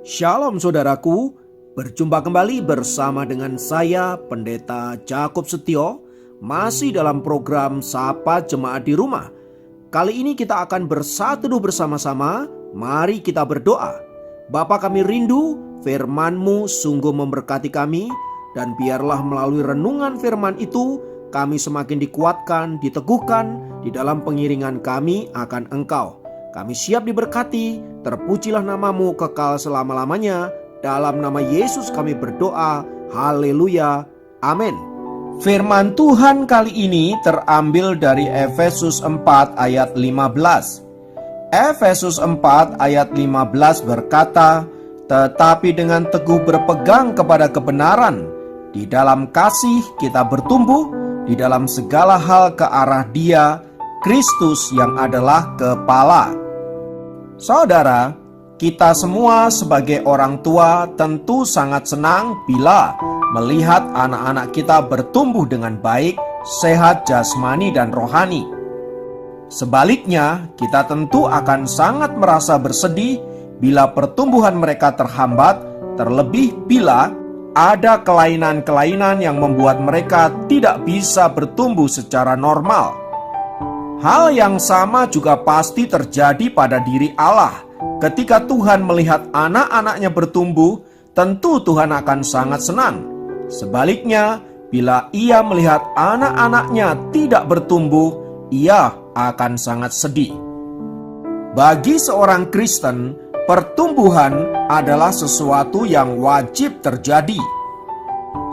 Shalom saudaraku, berjumpa kembali bersama dengan saya Pendeta Jakob Setio, masih dalam program Sapa Jemaat di Rumah. Kali ini kita akan bersatu bersama-sama, mari kita berdoa. Bapa kami rindu, firman-Mu sungguh memberkati kami, dan biarlah melalui renungan firman itu, kami semakin dikuatkan, diteguhkan di dalam pengiringan kami akan Engkau. Kami siap diberkati, terpujilah nama-Mu kekal selama-lamanya. Dalam nama Yesus kami berdoa, haleluya, amin. Firman Tuhan kali ini terambil dari Efesus 4 ayat 15. Efesus 4 ayat 15 berkata, "Tetapi dengan teguh berpegang kepada kebenaran, di dalam kasih kita bertumbuh, di dalam segala hal ke arah Dia, Kristus yang adalah kepala." Saudara, kita semua sebagai orang tua tentu sangat senang bila melihat anak-anak kita bertumbuh dengan baik, sehat jasmani dan rohani. Sebaliknya, kita tentu akan sangat merasa bersedih bila pertumbuhan mereka terhambat, terlebih bila ada kelainan-kelainan yang membuat mereka tidak bisa bertumbuh secara normal. Hal yang sama juga pasti terjadi pada diri Allah. Ketika Tuhan melihat anak-anaknya bertumbuh, tentu Tuhan akan sangat senang. Sebaliknya, bila Ia melihat anak-anaknya tidak bertumbuh, Ia akan sangat sedih. Bagi seorang Kristen, pertumbuhan adalah sesuatu yang wajib terjadi.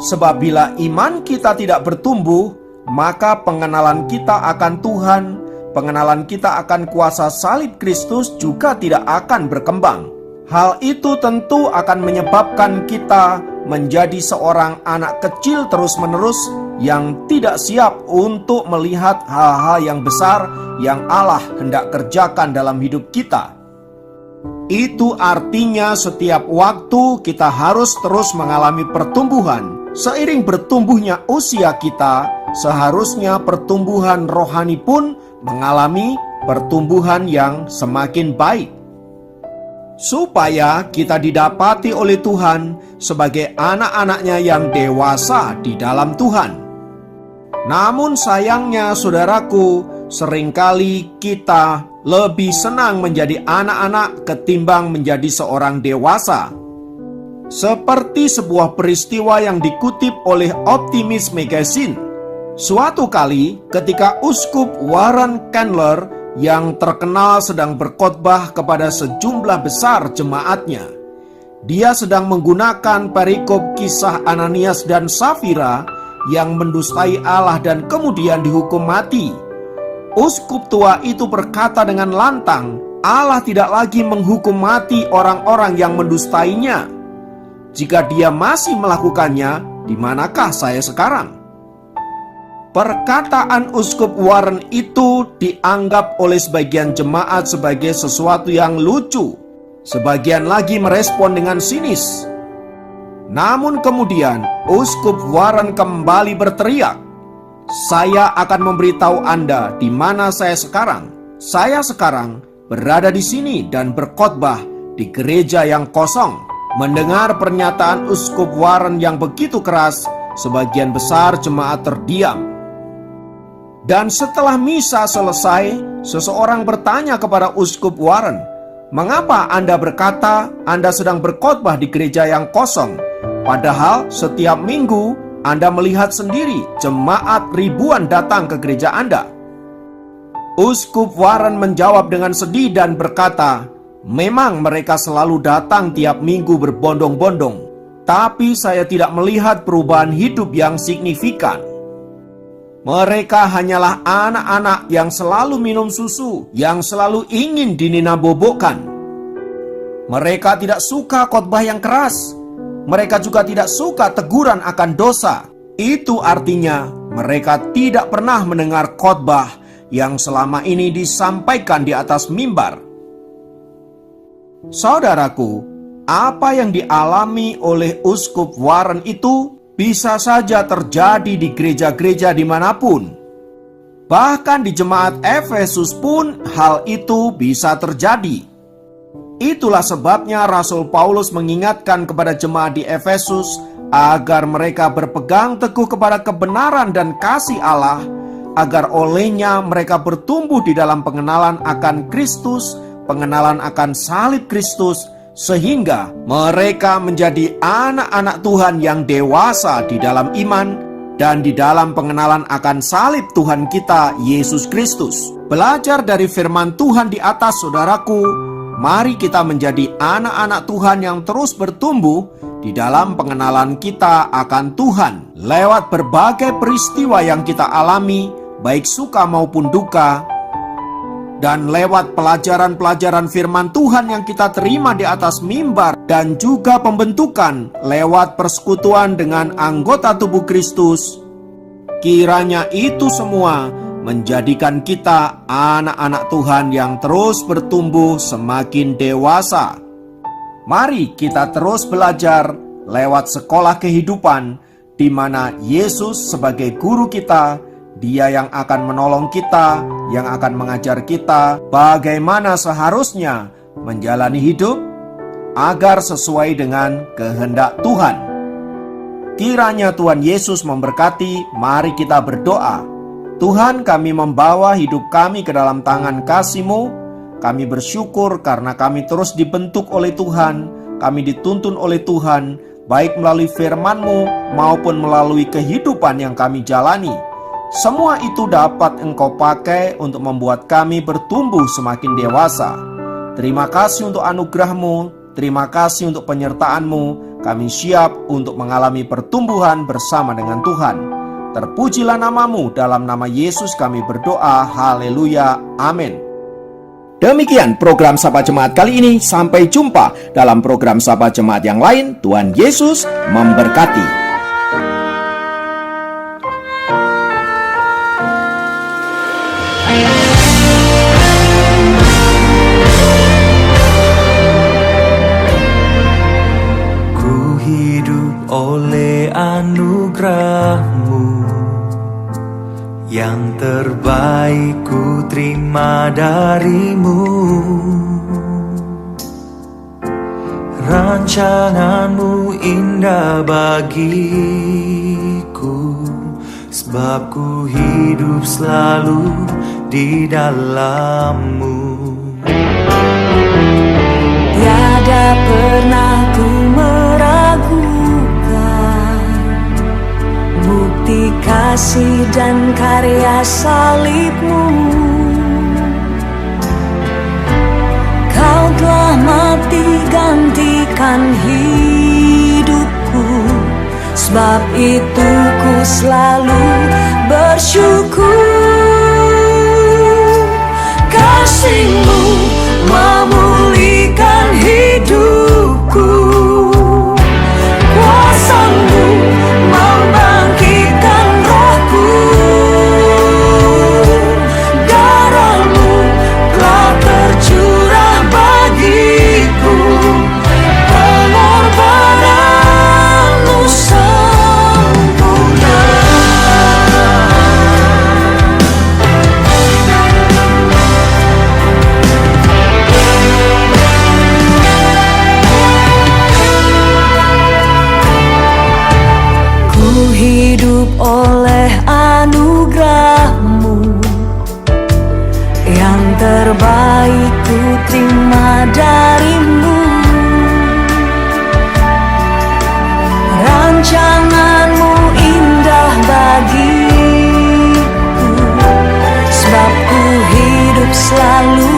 Sebab bila iman kita tidak bertumbuh, maka pengenalan kita akan Tuhan, pengenalan kita akan kuasa salib Kristus juga tidak akan berkembang. Hal itu tentu akan menyebabkan kita menjadi seorang anak kecil terus-menerus yang tidak siap untuk melihat hal-hal yang besar yang Allah hendak kerjakan dalam hidup kita. Itu artinya setiap waktu kita harus terus mengalami pertumbuhan. Seiring bertumbuhnya usia kita, seharusnya pertumbuhan rohani pun mengalami pertumbuhan yang semakin baik. Supaya kita didapati oleh Tuhan sebagai anak-anaknya yang dewasa di dalam Tuhan. Namun sayangnya saudaraku, seringkali kita lebih senang menjadi anak-anak ketimbang menjadi seorang dewasa. Seperti sebuah peristiwa yang dikutip oleh Optimist Magazine. Suatu kali ketika Uskup Warren Candler yang terkenal sedang berkhotbah kepada sejumlah besar jemaatnya. Dia sedang menggunakan perikop kisah Ananias dan Safira yang mendustai Allah dan kemudian dihukum mati. Uskup tua itu berkata dengan lantang, Allah tidak lagi menghukum mati orang-orang yang mendustainya. Jika dia masih melakukannya, di manakah saya sekarang? Perkataan Uskup Warren itu dianggap oleh sebagian jemaat sebagai sesuatu yang lucu. Sebagian lagi merespon dengan sinis. Namun kemudian Uskup Warren kembali berteriak, "Saya akan memberitahu Anda di mana saya sekarang. Saya sekarang berada di sini dan berkhotbah di gereja yang kosong." Mendengar pernyataan Uskup Warren yang begitu keras, sebagian besar jemaat terdiam. Dan setelah misa selesai, seseorang bertanya kepada Uskup Warren, "Mengapa Anda berkata Anda sedang berkhotbah di gereja yang kosong? Padahal setiap minggu Anda melihat sendiri jemaat ribuan datang ke gereja Anda." Uskup Warren menjawab dengan sedih dan berkata, "Memang mereka selalu datang tiap minggu berbondong-bondong, tapi saya tidak melihat perubahan hidup yang signifikan. Mereka hanyalah anak-anak yang selalu minum susu, yang selalu ingin dininabobokkan. Mereka tidak suka khotbah yang keras. Mereka juga tidak suka teguran akan dosa. Itu artinya mereka tidak pernah mendengar khotbah yang selama ini disampaikan di atas mimbar." Saudaraku, apa yang dialami oleh Uskup Warren itu bisa saja terjadi di gereja-gereja dimanapun. Bahkan di jemaat Efesus pun hal itu bisa terjadi. Itulah sebabnya Rasul Paulus mengingatkan kepada jemaat di Efesus agar mereka berpegang teguh kepada kebenaran dan kasih Allah, agar olehnya mereka bertumbuh di dalam pengenalan akan Kristus, pengenalan akan salib Kristus, sehingga mereka menjadi anak-anak Tuhan yang dewasa di dalam iman dan di dalam pengenalan akan salib Tuhan kita, Yesus Kristus. Belajar dari firman Tuhan di atas, saudaraku, mari kita menjadi anak-anak Tuhan yang terus bertumbuh di dalam pengenalan kita akan Tuhan. Lewat berbagai peristiwa yang kita alami, baik suka maupun duka, dan lewat pelajaran-pelajaran firman Tuhan yang kita terima di atas mimbar, dan juga pembentukan lewat persekutuan dengan anggota tubuh Kristus, kiranya itu semua menjadikan kita anak-anak Tuhan yang terus bertumbuh semakin dewasa. Mari kita terus belajar lewat sekolah kehidupan, di mana Yesus sebagai guru kita, Dia yang akan menolong kita, yang akan mengajar kita bagaimana seharusnya menjalani hidup agar sesuai dengan kehendak Tuhan. Kiranya Tuhan Yesus memberkati. Mari kita berdoa. Tuhan, kami membawa hidup kami ke dalam tangan kasih-Mu. Kami bersyukur karena kami terus dibentuk oleh Tuhan, kami dituntun oleh Tuhan, baik melalui firman-Mu maupun melalui kehidupan yang kami jalani. Semua itu dapat Engkau pakai untuk membuat kami bertumbuh semakin dewasa. Terima kasih untuk anugerah-Mu, terima kasih untuk penyertaan-Mu. Kami siap untuk mengalami pertumbuhan bersama dengan Tuhan. Terpujilah nama-Mu, dalam nama Yesus kami berdoa, haleluya, amin. Demikian program Sapa Jemaat kali ini. Sampai jumpa dalam program Sapa Jemaat yang lain. Tuhan Yesus memberkati. Ku hidup oleh anugerah-Mu, yang terbaik ku terima dari-Mu. Rancangan-Mu indah bagiku, sebab ku hidup selalu di dalam-Mu. Tiada pernah ku meragukan bukti kasih dan karya salib-Mu. Kau telah mati gantikan hidupku, sebab itu ku selalu bersyukur. Kasih-Mu memulihkan hidupku, kuasa-Mu membangkitkan rohku. Darah-Mu telah tercurah bagiku, pengorbanan-Mu sempurna. Hidup oleh anugerah-Mu, yang terbaik ku terima dari-Mu. Rancangan-Mu indah bagiku, sebab ku hidup selalu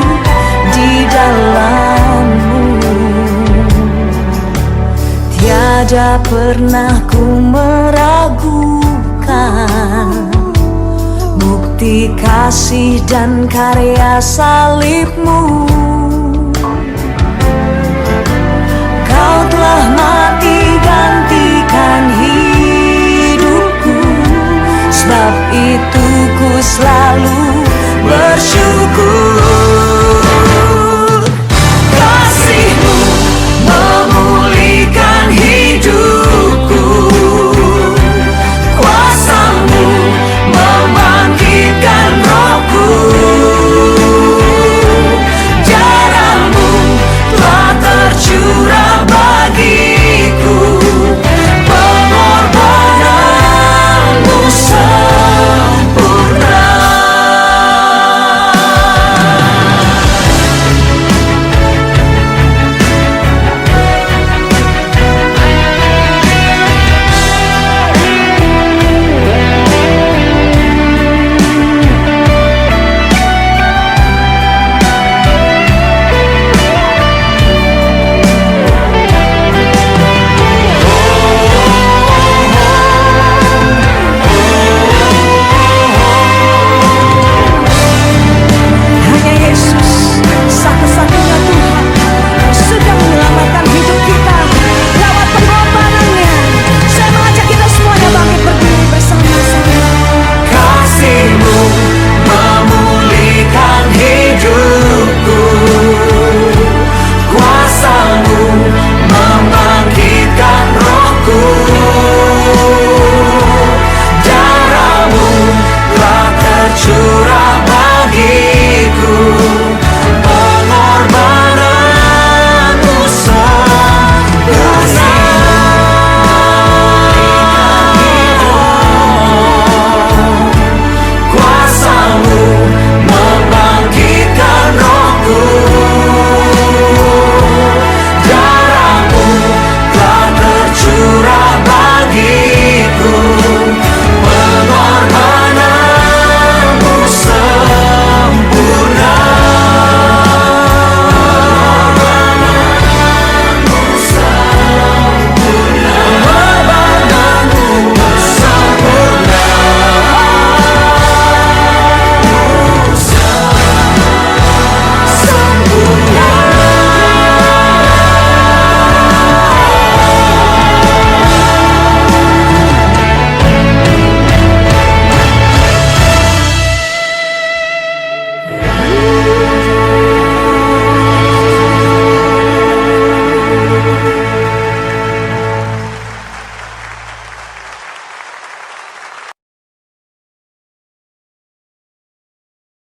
di dalam-Mu. Tiada pernah ku meragukan bukti kasih dan karya salib-Mu.